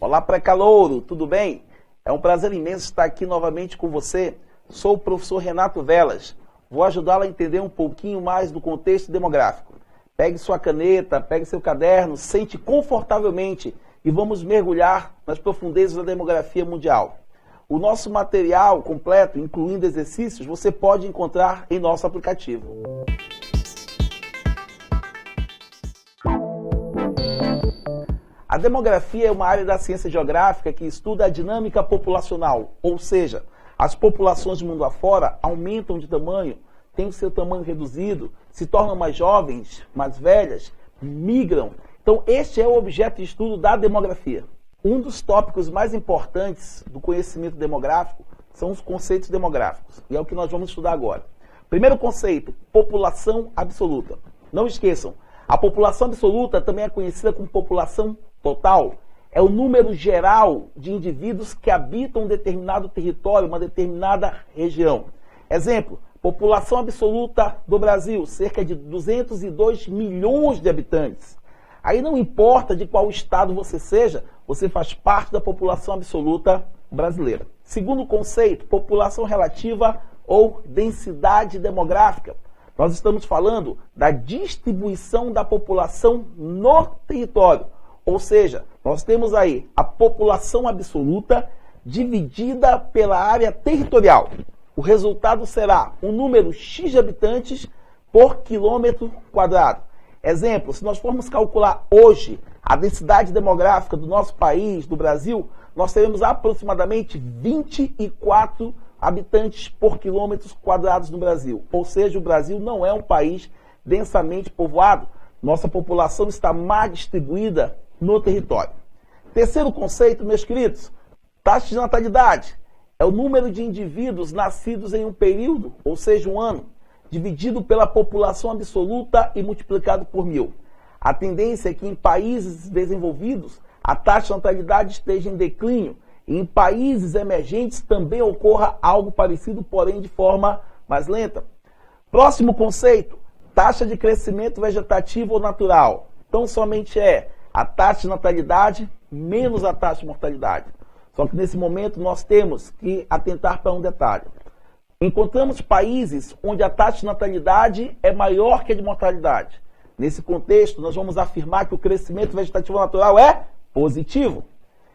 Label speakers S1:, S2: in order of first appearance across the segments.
S1: Olá, pré-calouro, tudo bem? É um prazer imenso estar aqui novamente com você. Sou o professor Renato Velas. Vou ajudá-lo a entender um pouquinho mais do contexto demográfico. Pegue sua caneta, pegue seu caderno, sente confortavelmente e vamos mergulhar nas profundezas da demografia mundial. O nosso material completo, incluindo exercícios, você pode encontrar em nosso aplicativo. A demografia é uma área da ciência geográfica que estuda a dinâmica populacional, ou seja, as populações do mundo afora aumentam de tamanho, têm o seu tamanho reduzido, se tornam mais jovens, mais velhas, migram. Então, este é o objeto de estudo da demografia. Um dos tópicos mais importantes do conhecimento demográfico são os conceitos demográficos, e é o que nós vamos estudar agora. Primeiro conceito, população absoluta. Não esqueçam, a população absoluta também é conhecida como população total. É o número geral de indivíduos que habitam um determinado território, uma determinada região. Exemplo, população absoluta do Brasil, cerca de 202 milhões de habitantes. Aí não importa de qual estado você seja, você faz parte da população absoluta brasileira. Segundo conceito, população relativa ou densidade demográfica. Nós estamos falando da distribuição da população no território. Ou seja, nós temos aí a população absoluta dividida pela área territorial. O resultado será um número X de habitantes por quilômetro quadrado. Exemplo, se nós formos calcular hoje a densidade demográfica do nosso país, do Brasil, nós teremos aproximadamente 24 habitantes por quilômetros quadrados no Brasil. Ou seja, o Brasil não é um país densamente povoado. Nossa população está mal distribuída no território. Terceiro conceito, meus queridos, taxa de natalidade. É o número de indivíduos nascidos em um período, ou seja, um ano, dividido pela população absoluta e multiplicado por 1000. A tendência é que em países desenvolvidos a taxa de natalidade esteja em declínio e em países emergentes também ocorra algo parecido, porém de forma mais lenta. Próximo conceito, taxa de crescimento vegetativo ou natural. Então somente é a taxa de natalidade menos a taxa de mortalidade. Só que nesse momento nós temos que atentar para um detalhe. Encontramos países onde a taxa de natalidade é maior que a de mortalidade. Nesse contexto, nós vamos afirmar que o crescimento vegetativo natural é positivo.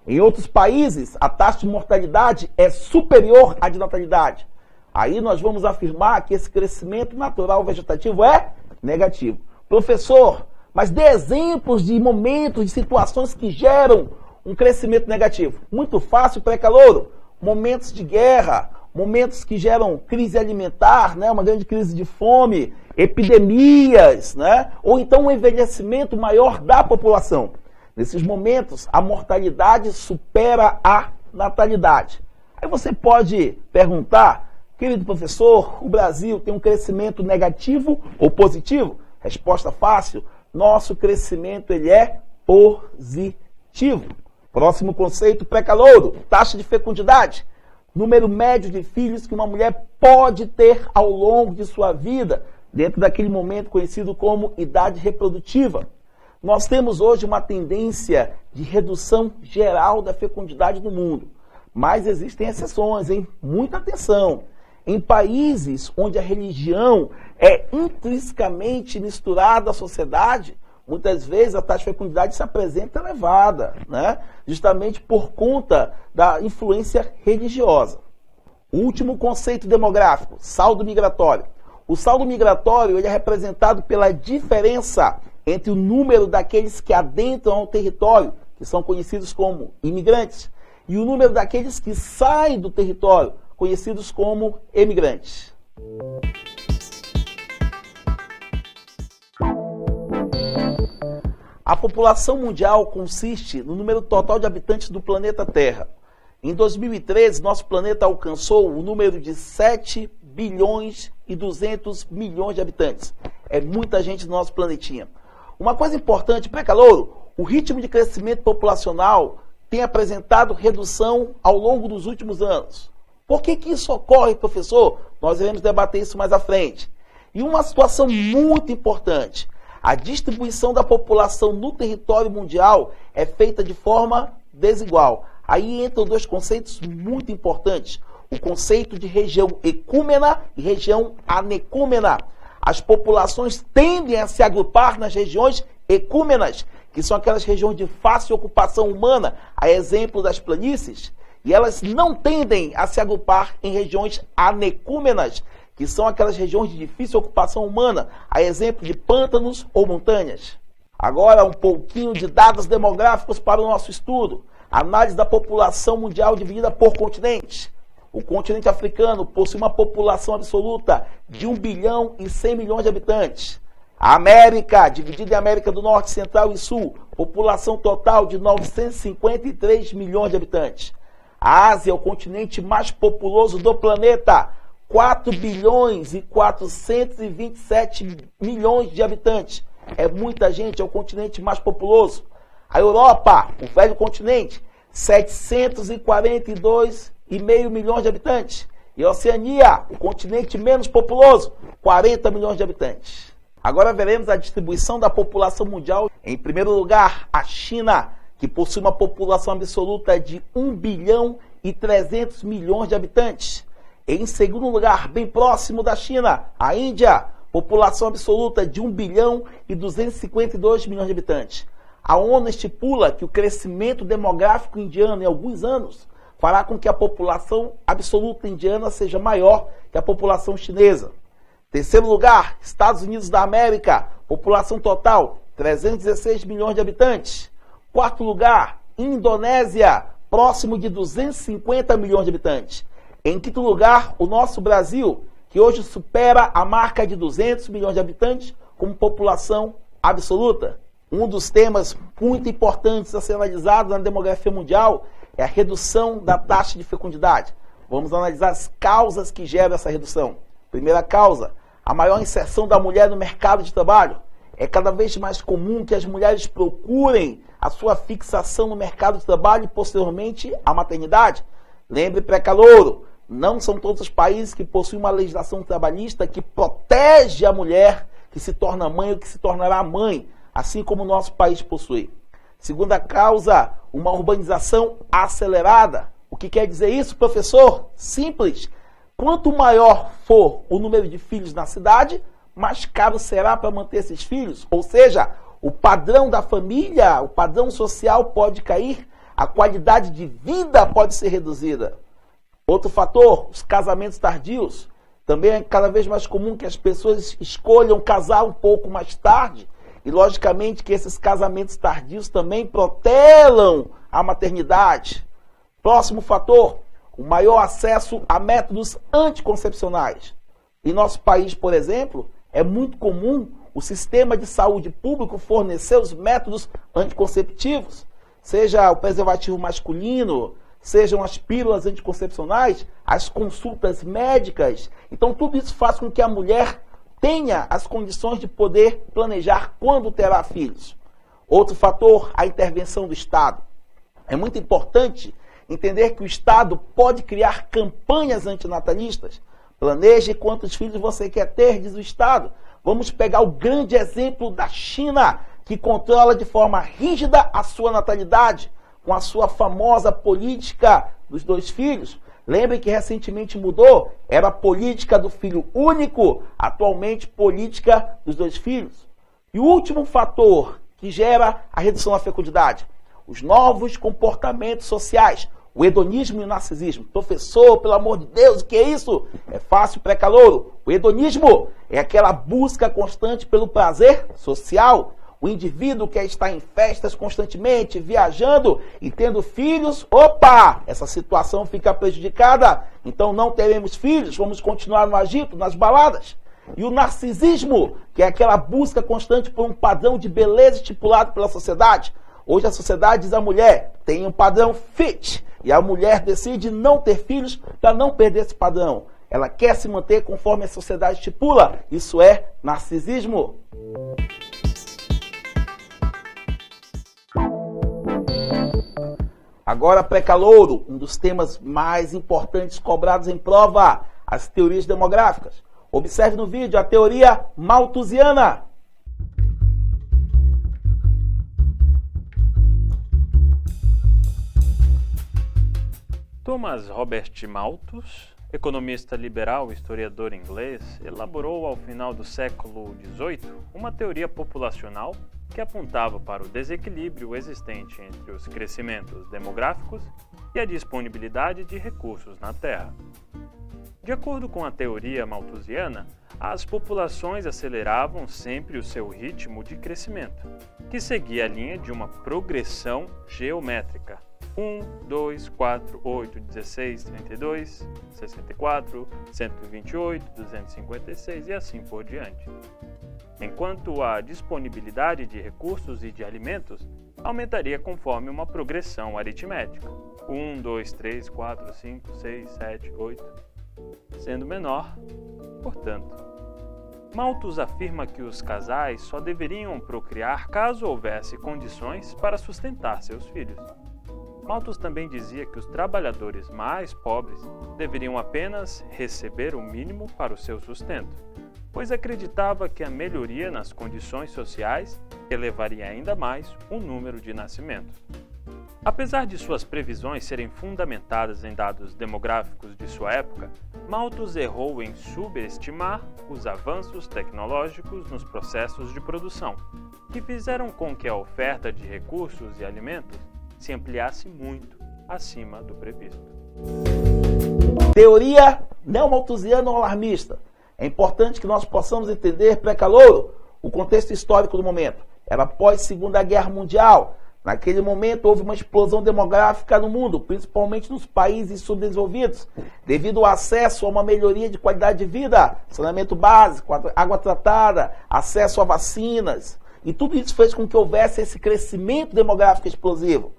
S1: Em outros países, a taxa de mortalidade é superior à de natalidade. Aí nós vamos afirmar que esse crescimento natural vegetativo é negativo. Professor, mas dê exemplos de momentos, de situações que geram um crescimento negativo. Muito fácil, pré-calouro. Momentos de guerra, momentos que geram crise alimentar, né? Uma grande crise de fome, epidemias, né? Ou então um envelhecimento maior da população. Nesses momentos, a mortalidade supera a natalidade. Aí você pode perguntar, querido professor, o Brasil tem um crescimento negativo ou positivo? Resposta fácil. Nosso crescimento ele é positivo. Próximo conceito, pré-calouro, taxa de fecundidade. Número médio de filhos que uma mulher pode ter ao longo de sua vida, dentro daquele momento conhecido como idade reprodutiva. Nós temos hoje uma tendência de redução geral da fecundidade no mundo. Mas existem exceções, hein? Muita atenção. Em países onde a religião é intrinsecamente misturada à sociedade, muitas vezes a taxa de fecundidade se apresenta elevada, né? Justamente por conta da influência religiosa. O último conceito demográfico, saldo migratório. O saldo migratório ele é representado pela diferença entre o número daqueles que adentram ao território, que são conhecidos como imigrantes, e o número daqueles que saem do território, conhecidos como emigrantes. A população mundial consiste no número total de habitantes do planeta Terra. Em 2013, nosso planeta alcançou o número de 7 bilhões e 200 milhões de habitantes. É muita gente no nosso planetinha. Uma coisa importante, pré-calouro, o ritmo de crescimento populacional tem apresentado redução ao longo dos últimos anos. Por que isso ocorre, professor? Nós iremos debater isso mais à frente. E uma situação muito importante, a distribuição da população no território mundial é feita de forma desigual. Aí entram dois conceitos muito importantes. O conceito de região ecúmena e região anecúmena. As populações tendem a se agrupar nas regiões ecúmenas, que são aquelas regiões de fácil ocupação humana, a exemplo das planícies, e elas não tendem a se agrupar em regiões anecúmenas, que são aquelas regiões de difícil ocupação humana, a exemplo de pântanos ou montanhas. Agora, um pouquinho de dados demográficos para o nosso estudo. Análise da população mundial dividida por continentes. O continente africano possui uma população absoluta de 1 bilhão e 100 milhões de habitantes. A América, dividida em América do Norte, Central e Sul, população total de 953 milhões de habitantes. A Ásia é o continente mais populoso do planeta, 4 bilhões e 427 milhões de habitantes. É muita gente, é o continente mais populoso. A Europa, o velho continente, 742,5 milhões de habitantes. E a Oceania, o continente menos populoso, 40 milhões de habitantes. Agora veremos a distribuição da população mundial. Em primeiro lugar, a China, que possui uma população absoluta de 1 bilhão e 300 milhões de habitantes. Em segundo lugar, bem próximo da China, a Índia, população absoluta de 1 bilhão e 252 milhões de habitantes. A ONU estipula que o crescimento demográfico indiano em alguns anos fará com que a população absoluta indiana seja maior que a população chinesa. Terceiro lugar, Estados Unidos da América, população total, 316 milhões de habitantes. Quarto lugar, Indonésia, próximo de 250 milhões de habitantes. Em quinto lugar, o nosso Brasil, que hoje supera a marca de 200 milhões de habitantes como população absoluta. Um dos temas muito importantes a ser analisado na demografia mundial é a redução da taxa de fecundidade. Vamos analisar as causas que geram essa redução. Primeira causa, a maior inserção da mulher no mercado de trabalho. É cada vez mais comum que as mulheres procurem a sua fixação no mercado de trabalho e, posteriormente, a maternidade. Lembre, pré-calouro, não são todos os países que possuem uma legislação trabalhista que protege a mulher que se torna mãe ou que se tornará mãe, assim como o nosso país possui. Segunda causa, uma urbanização acelerada. O que quer dizer isso, professor? Simples. Quanto maior for o número de filhos na cidade, mais caro será para manter esses filhos. Ou seja, o padrão da família, o padrão social pode cair, a qualidade de vida pode ser reduzida. Outro fator, os casamentos tardios. Também é cada vez mais comum que as pessoas escolham casar um pouco mais tarde. E, logicamente, que esses casamentos tardios também protelam a maternidade. Próximo fator, o maior acesso a métodos anticoncepcionais. Em nosso país, por exemplo, é muito comum o sistema de saúde público fornecer os métodos anticonceptivos, seja o preservativo masculino, sejam as pílulas anticoncepcionais, as consultas médicas. Então, tudo isso faz com que a mulher tenha as condições de poder planejar quando terá filhos. Outro fator, a intervenção do Estado. É muito importante entender que o Estado pode criar campanhas antinatalistas. Planeje quantos filhos você quer ter, diz o Estado. Vamos pegar o grande exemplo da China, que controla de forma rígida a sua natalidade, com a sua famosa política dos 2 filhos. Lembre que recentemente mudou, era a política do filho único, atualmente política dos 2 filhos. E o último fator que gera a redução da fecundidade, os novos comportamentos sociais, o hedonismo e o narcisismo. Professor, pelo amor de Deus, o que é isso? É fácil, pré-calouro. O hedonismo é aquela busca constante pelo prazer social. O indivíduo quer estar em festas constantemente, viajando e tendo filhos. Opa! Essa situação fica prejudicada. Então não teremos filhos, vamos continuar no agito, nas baladas. E o narcisismo, que é aquela busca constante por um padrão de beleza estipulado pela sociedade. Hoje a sociedade diz à mulher, tem um padrão fit. E a mulher decide não ter filhos para não perder esse padrão. Ela quer se manter conforme a sociedade estipula. Isso é narcisismo. Agora, pré-calouro, um dos temas mais importantes cobrados em prova, as teorias demográficas. Observe no vídeo a teoria malthusiana.
S2: Thomas Robert Malthus, economista liberal e historiador inglês, elaborou ao final do século XVIII uma teoria populacional que apontava para o desequilíbrio existente entre os crescimentos demográficos e a disponibilidade de recursos na Terra. De acordo com a teoria malthusiana, as populações aceleravam sempre o seu ritmo de crescimento, que seguia a linha de uma progressão geométrica. 1, 2, 4, 8, 16, 32, 64, 128, 256 e assim por diante. Enquanto a disponibilidade de recursos e de alimentos aumentaria conforme uma progressão aritmética. 1, 2, 3, 4, 5, 6, 7, 8, sendo menor, portanto. Malthus afirma que os casais só deveriam procriar caso houvesse condições para sustentar seus filhos. Malthus também dizia que os trabalhadores mais pobres deveriam apenas receber o mínimo para o seu sustento, pois acreditava que a melhoria nas condições sociais elevaria ainda mais o número de nascimentos. Apesar de suas previsões serem fundamentadas em dados demográficos de sua época, Malthus errou em subestimar os avanços tecnológicos nos processos de produção, que fizeram com que a oferta de recursos e alimentos se ampliasse muito acima do previsto.
S1: Teoria neo-malthusiana ou alarmista. É importante que nós possamos entender, pré-calouro, o contexto histórico do momento. Era após Segunda Guerra Mundial. Naquele momento houve uma explosão demográfica no mundo, principalmente nos países subdesenvolvidos, devido ao acesso a uma melhoria de qualidade de vida, saneamento básico, água tratada, acesso a vacinas. E tudo isso fez com que houvesse esse crescimento demográfico explosivo.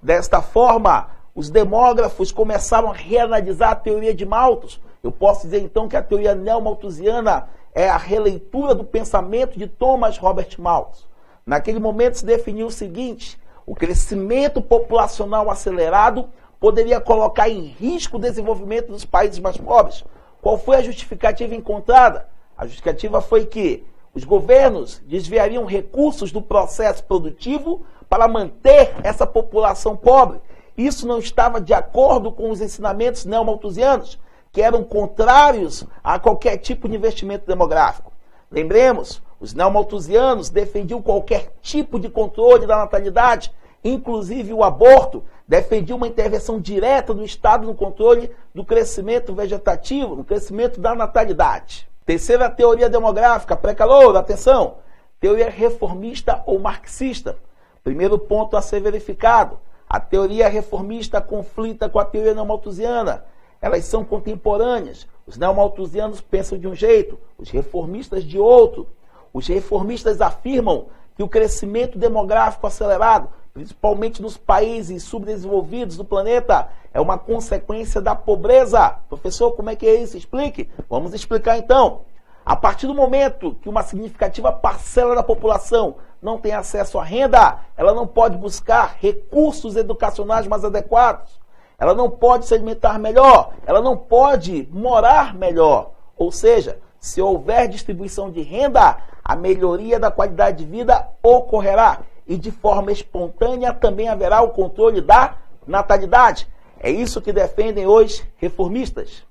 S1: Desta forma, os demógrafos começaram a reanalisar a teoria de Malthus. Eu posso dizer então que a teoria neo-malthusiana é a releitura do pensamento de Thomas Robert Malthus. Naquele momento se definiu o seguinte: o crescimento populacional acelerado poderia colocar em risco o desenvolvimento dos países mais pobres. Qual foi a justificativa encontrada? A justificativa foi que os governos desviariam recursos do processo produtivo para manter essa população pobre. Isso não estava de acordo com os ensinamentos neo-malthusianos, que eram contrários a qualquer tipo de investimento demográfico. Lembremos, os neo-malthusianos defendiam qualquer tipo de controle da natalidade, inclusive o aborto, defendiam uma intervenção direta do Estado no controle do crescimento vegetativo, no crescimento da natalidade. Terceira teoria demográfica, pré-calouro, atenção, teoria reformista ou marxista. Primeiro ponto a ser verificado, a teoria reformista conflita com a teoria neo-malthusiana. Elas são contemporâneas. Os neo-malthusianos pensam de um jeito, os reformistas de outro. Os reformistas afirmam que o crescimento demográfico acelerado, principalmente nos países subdesenvolvidos do planeta, é uma consequência da pobreza. Professor, como é que é isso? Explique. Vamos explicar então. A partir do momento que uma significativa parcela da população não tem acesso à renda, ela não pode buscar recursos educacionais mais adequados, ela não pode se alimentar melhor, ela não pode morar melhor. Ou seja, se houver distribuição de renda, a melhoria da qualidade de vida ocorrerá. E de forma espontânea também haverá o controle da natalidade. É isso que defendem os reformistas.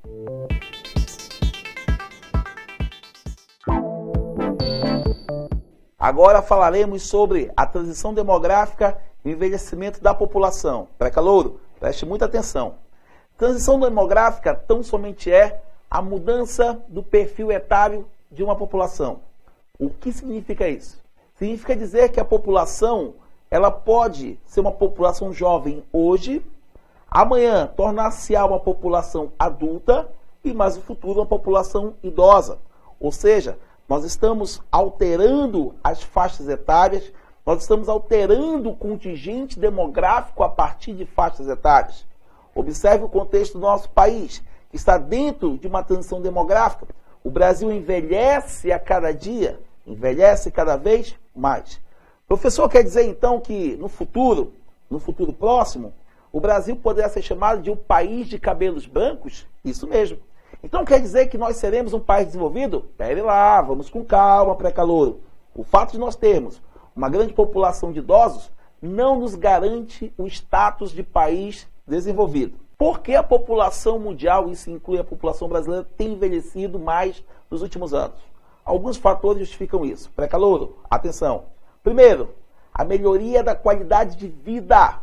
S1: Agora falaremos sobre a transição demográfica e o envelhecimento da população. Pré-calouro, preste muita atenção. Transição demográfica tão somente é a mudança do perfil etário de uma população. O que significa isso? Significa dizer que a população, ela pode ser uma população jovem hoje, amanhã tornar-se uma população adulta e mais no futuro uma população idosa. Ou seja, nós estamos alterando as faixas etárias, nós estamos alterando o contingente demográfico a partir de faixas etárias. Observe o contexto do nosso país, que está dentro de uma transição demográfica. O Brasil envelhece a cada dia, envelhece cada vez mais. Professor, quer dizer então que no futuro próximo, o Brasil poderá ser chamado de um país de cabelos brancos? Isso mesmo. Então quer dizer que nós seremos um país desenvolvido? Pere lá, vamos com calma, pré-calouro. O fato de nós termos uma grande população de idosos não nos garante o status de país desenvolvido. por que a população mundial, isso inclui a população brasileira, tem envelhecido mais nos últimos anos? Alguns fatores justificam isso. Pré-calouro, atenção. Primeiro, a melhoria da qualidade de vida.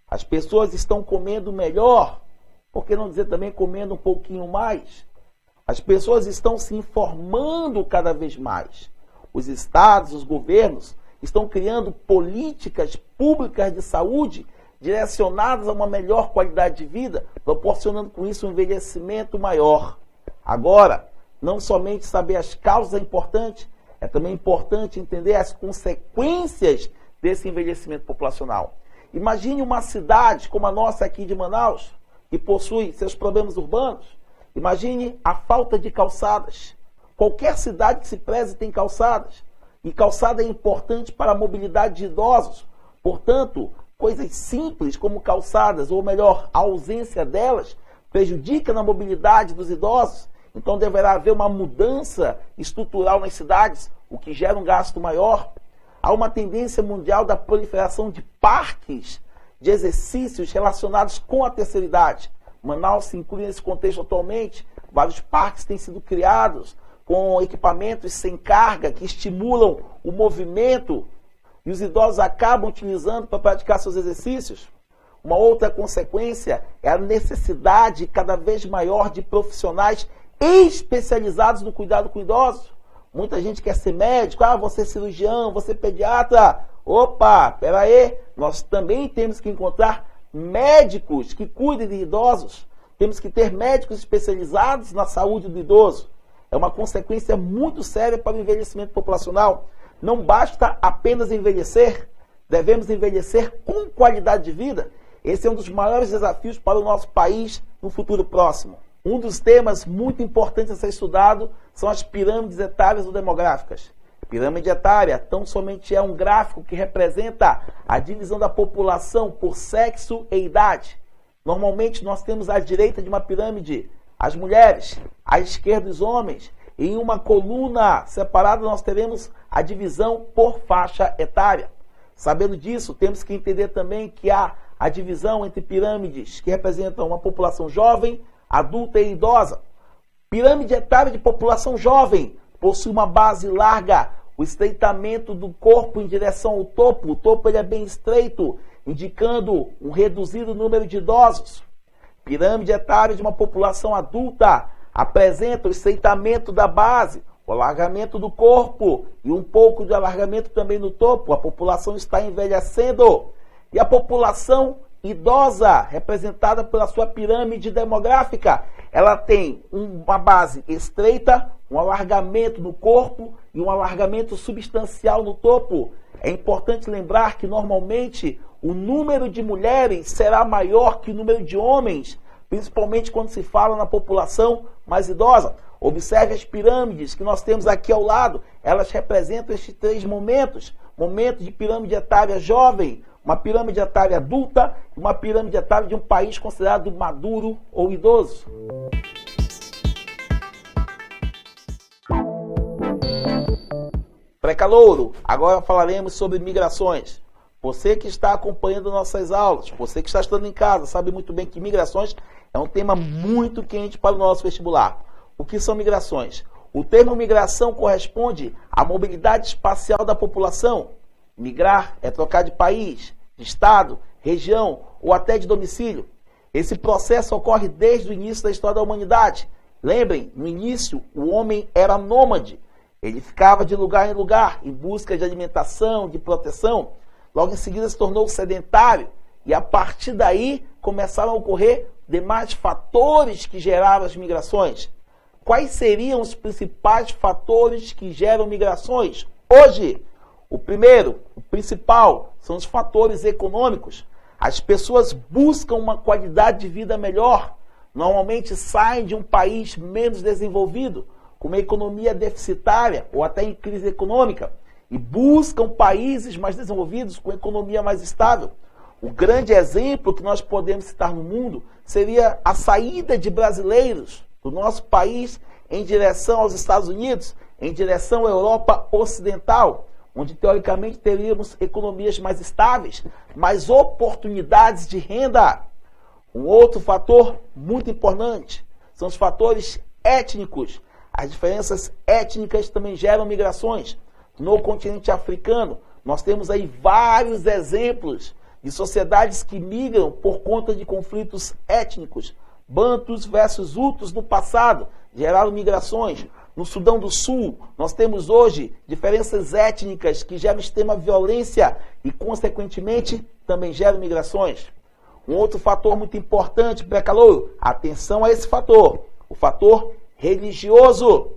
S1: As pessoas estão comendo melhor, por que não dizer também comendo um pouquinho mais? As pessoas estão se informando cada vez mais. Os estados, os governos estão criando políticas públicas de saúde direcionadas a uma melhor qualidade de vida, proporcionando com isso um envelhecimento maior. Agora, não somente saber as causas é importante, é também importante entender as consequências desse envelhecimento populacional. Imagine uma cidade como a nossa aqui de Manaus, que possui seus problemas urbanos. Imagine a falta de calçadas. Qualquer cidade que se preze tem calçadas. E calçada é importante para a mobilidade de idosos. Portanto, coisas simples como calçadas, ou melhor, a ausência delas, prejudica na mobilidade dos idosos. Então deverá haver uma mudança estrutural nas cidades, o que gera um gasto maior. Há uma tendência mundial da proliferação de parques de exercícios relacionados com a terceira idade. Manaus se inclui nesse contexto atualmente. Vários parques têm sido criados com equipamentos sem carga que estimulam o movimento e os idosos acabam utilizando para praticar seus exercícios. Uma outra consequência é a necessidade cada vez maior de profissionais especializados no cuidado com idosos. Muita gente quer ser médico, você é cirurgião, você é pediatra. Opa, peraí, nós também temos que encontrar médicos que cuidem de idosos. Temos que ter médicos especializados na saúde do idoso. É uma consequência muito séria para o envelhecimento populacional. Não basta apenas envelhecer, devemos envelhecer com qualidade de vida. Esse é um dos maiores desafios para o nosso país no futuro próximo. Um dos temas muito importantes a ser estudado são as pirâmides etárias ou demográficas. Pirâmide etária tão somente é um gráfico que representa a divisão da população por sexo e idade. Normalmente nós temos à direita de uma pirâmide as mulheres, à esquerda os homens. E em uma coluna separada nós teremos a divisão por faixa etária. Sabendo disso, temos que entender também que há a divisão entre pirâmides que representam uma população jovem, adulta e idosa. Pirâmide etária de população jovem possui uma base larga, o estreitamento do corpo em direção ao topo. O topo ele é bem estreito, indicando um reduzido número de idosos. Pirâmide etária de uma população adulta apresenta o estreitamento da base, o alargamento do corpo e um pouco de alargamento também no topo. A população está envelhecendo. E a população idosa, representada pela sua pirâmide demográfica, ela tem uma base estreita, um alargamento no corpo e um alargamento substancial no topo. É importante lembrar que normalmente o número de mulheres será maior que o número de homens, principalmente quando se fala na população mais idosa. Observe as pirâmides que nós temos aqui ao lado, elas representam estes três momentos. Momento de pirâmide etária jovem, uma pirâmide etária adulta e uma pirâmide etária de um país considerado maduro ou idoso. Pré-calouro, agora falaremos sobre migrações. Você que está acompanhando nossas aulas, você que está estudando em casa, sabe muito bem que migrações é um tema muito quente para o nosso vestibular. O que são migrações? O termo migração corresponde à mobilidade espacial da população. Migrar é trocar de país, de estado, região ou até de domicílio. Esse processo ocorre desde o início da história da humanidade. Lembrem, no início o homem era nômade. Ele ficava de lugar em lugar em busca de alimentação, de proteção. Logo em seguida se tornou sedentário e a partir daí começaram a ocorrer demais fatores que geraram as migrações. Quais seriam os principais fatores que geram migrações? Hoje, o primeiro, o principal, são os fatores econômicos. As pessoas buscam uma qualidade de vida melhor. Normalmente saem de um país menos desenvolvido, com uma economia deficitária ou até em crise econômica, e buscam países mais desenvolvidos com economia mais estável. O grande exemplo que nós podemos citar no mundo seria a saída de brasileiros do nosso país em direção aos Estados Unidos, em direção à Europa Ocidental, onde teoricamente teríamos economias mais estáveis, mais oportunidades de renda. Um outro fator muito importante são os fatores étnicos. As diferenças étnicas também geram migrações. No continente africano, nós temos aí vários exemplos de sociedades que migram por conta de conflitos étnicos. Bantus versus Hutus no passado geraram migrações. No Sudão do Sul, nós temos hoje diferenças étnicas que geram extrema violência e, consequentemente, também geram migrações. Um outro fator muito importante, pré-calouro, atenção a esse fator, o fator religioso.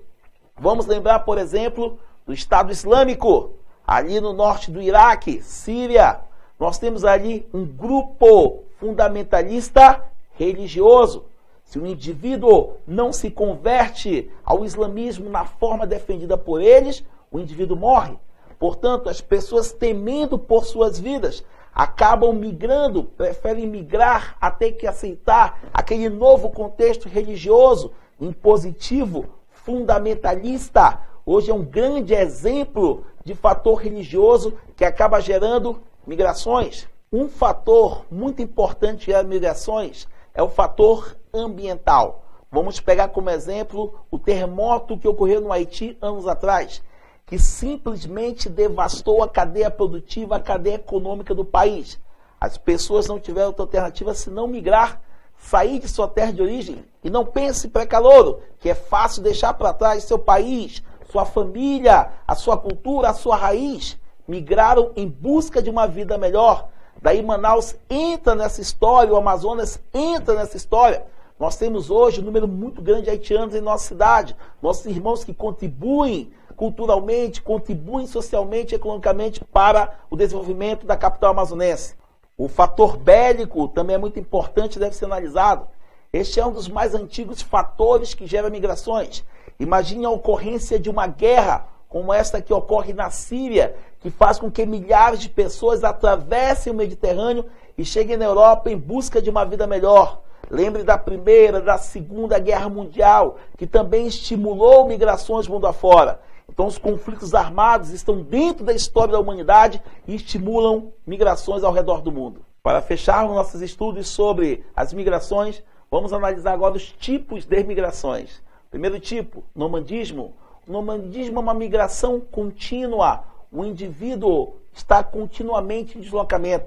S1: Vamos lembrar, por exemplo, do Estado Islâmico, ali no norte do Iraque, Síria. Nós temos ali um grupo fundamentalista religioso. Se o indivíduo não se converte ao islamismo na forma defendida por eles, o indivíduo morre. Portanto, as pessoas temendo por suas vidas acabam migrando, preferem migrar até que aceitar aquele novo contexto religioso, impositivo, fundamentalista. Hoje é um grande exemplo de fator religioso que acaba gerando migrações. Um fator muito importante das migrações é o fator ambiental. Vamos pegar como exemplo o terremoto que ocorreu no Haiti anos atrás, que simplesmente devastou a cadeia produtiva, a cadeia econômica do país. As pessoas não tiveram outra alternativa senão migrar, sair de sua terra de origem. E não pense, pré-calouro, que é fácil deixar para trás seu país, sua família, a sua cultura, a sua raiz. Migraram em busca de uma vida melhor. Daí Manaus entra nessa história, o Amazonas entra nessa história. Nós temos hoje um número muito grande de haitianos em nossa cidade. Nossos irmãos que contribuem culturalmente, contribuem socialmente e economicamente para o desenvolvimento da capital amazonense. O fator bélico também é muito importante e deve ser analisado. Este é um dos mais antigos fatores que gera migrações. Imagine a ocorrência de uma guerra como esta que ocorre na Síria, que faz com que milhares de pessoas atravessem o Mediterrâneo e cheguem na Europa em busca de uma vida melhor. Lembre da Primeira, da Segunda Guerra Mundial, que também estimulou migrações mundo afora. Então os conflitos armados estão dentro da história da humanidade e estimulam migrações ao redor do mundo. Para fecharmos nossos estudos sobre as migrações, vamos analisar agora os tipos de migrações. Primeiro tipo, nomadismo. O nomadismo é uma migração contínua. O indivíduo está continuamente em deslocamento.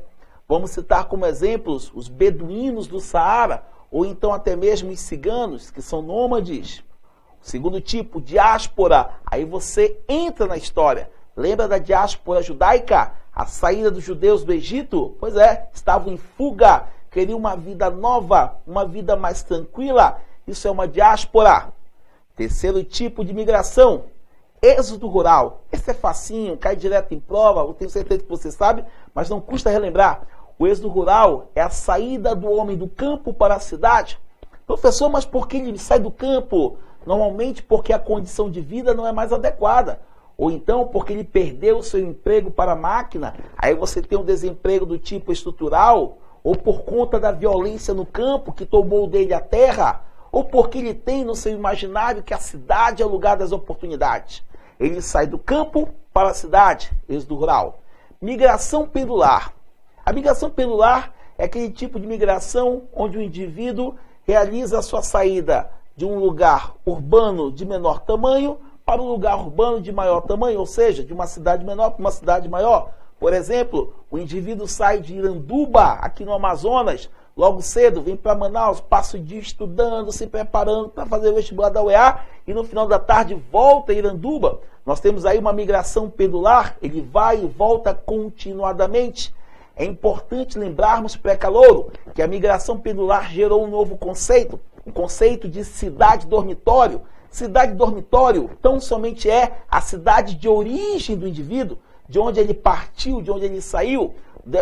S1: Vamos citar como exemplos os beduínos do Saara, ou então até mesmo os ciganos, que são nômades. Segundo tipo, diáspora. Aí você entra na história. Lembra da diáspora judaica? A saída dos judeus do Egito? Pois é, estavam em fuga, queriam uma vida nova, uma vida mais tranquila. Isso é uma diáspora. Terceiro tipo de migração, êxodo rural. Esse é facinho, cai direto em prova, eu tenho certeza que você sabe, mas não custa relembrar. O êxodo rural é a saída do homem do campo para a cidade. Professor, mas por que ele sai do campo? Normalmente porque a condição de vida não é mais adequada. Ou então porque ele perdeu o seu emprego para a máquina, aí você tem um desemprego do tipo estrutural, ou por conta da violência no campo que tomou dele a terra, ou porque ele tem no seu imaginário que a cidade é o lugar das oportunidades. Ele sai do campo para a cidade, êxodo rural. Migração pendular. A migração pendular é aquele tipo de migração onde o indivíduo realiza a sua saída de um lugar urbano de menor tamanho para um lugar urbano de maior tamanho, ou seja, de uma cidade menor para uma cidade maior. Por exemplo, o indivíduo sai de Iranduba, aqui no Amazonas, logo cedo, vem para Manaus, passa o dia estudando, se preparando para fazer o vestibular da UEA e no final da tarde volta a Iranduba. Nós temos aí uma migração pendular, ele vai e volta continuadamente. É importante lembrarmos, pré-calouro, que a migração pendular gerou um novo conceito, o conceito de cidade dormitório. Cidade dormitório tão somente é a cidade de origem do indivíduo, de onde ele partiu, de onde ele saiu.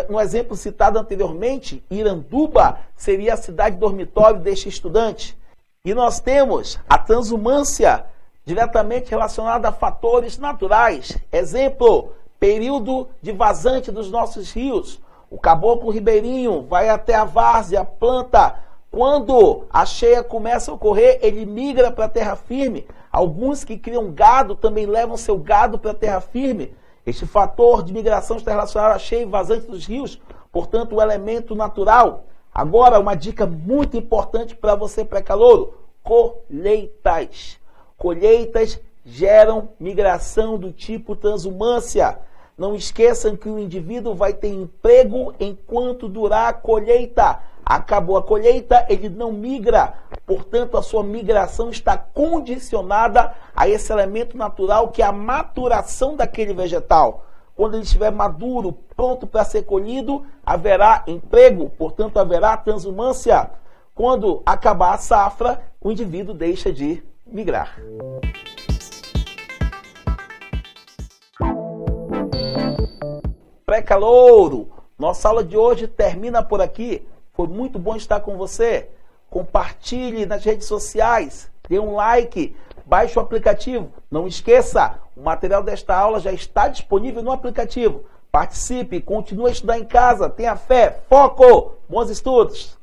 S1: No exemplo citado anteriormente, Iranduba seria a cidade dormitório deste estudante. E nós temos a transumância diretamente relacionada a fatores naturais. Exemplo, período de vazante dos nossos rios. O caboclo ribeirinho vai até a várzea, planta. Quando a cheia começa a ocorrer, ele migra para a terra firme. Alguns que criam gado também levam seu gado para a terra firme. Este fator de migração está relacionado à cheia e vazante dos rios, portanto, o elemento natural. Agora, uma dica muito importante para você pré-calouro: colheitas. Colheitas geram migração do tipo transhumância. Não esqueçam que o indivíduo vai ter emprego enquanto durar a colheita. Acabou a colheita, ele não migra. Portanto, a sua migração está condicionada a esse elemento natural que é a maturação daquele vegetal. Quando ele estiver maduro, pronto para ser colhido, haverá emprego, portanto haverá transhumância. Quando acabar a safra, o indivíduo deixa de migrar. Pré-calouro, nossa aula de hoje termina por aqui. Foi muito bom estar com você. Compartilhe nas redes sociais, dê um like, baixe o aplicativo. Não esqueça, o material desta aula já está disponível no aplicativo. Participe, continue a estudar em casa, tenha fé, foco, bons estudos!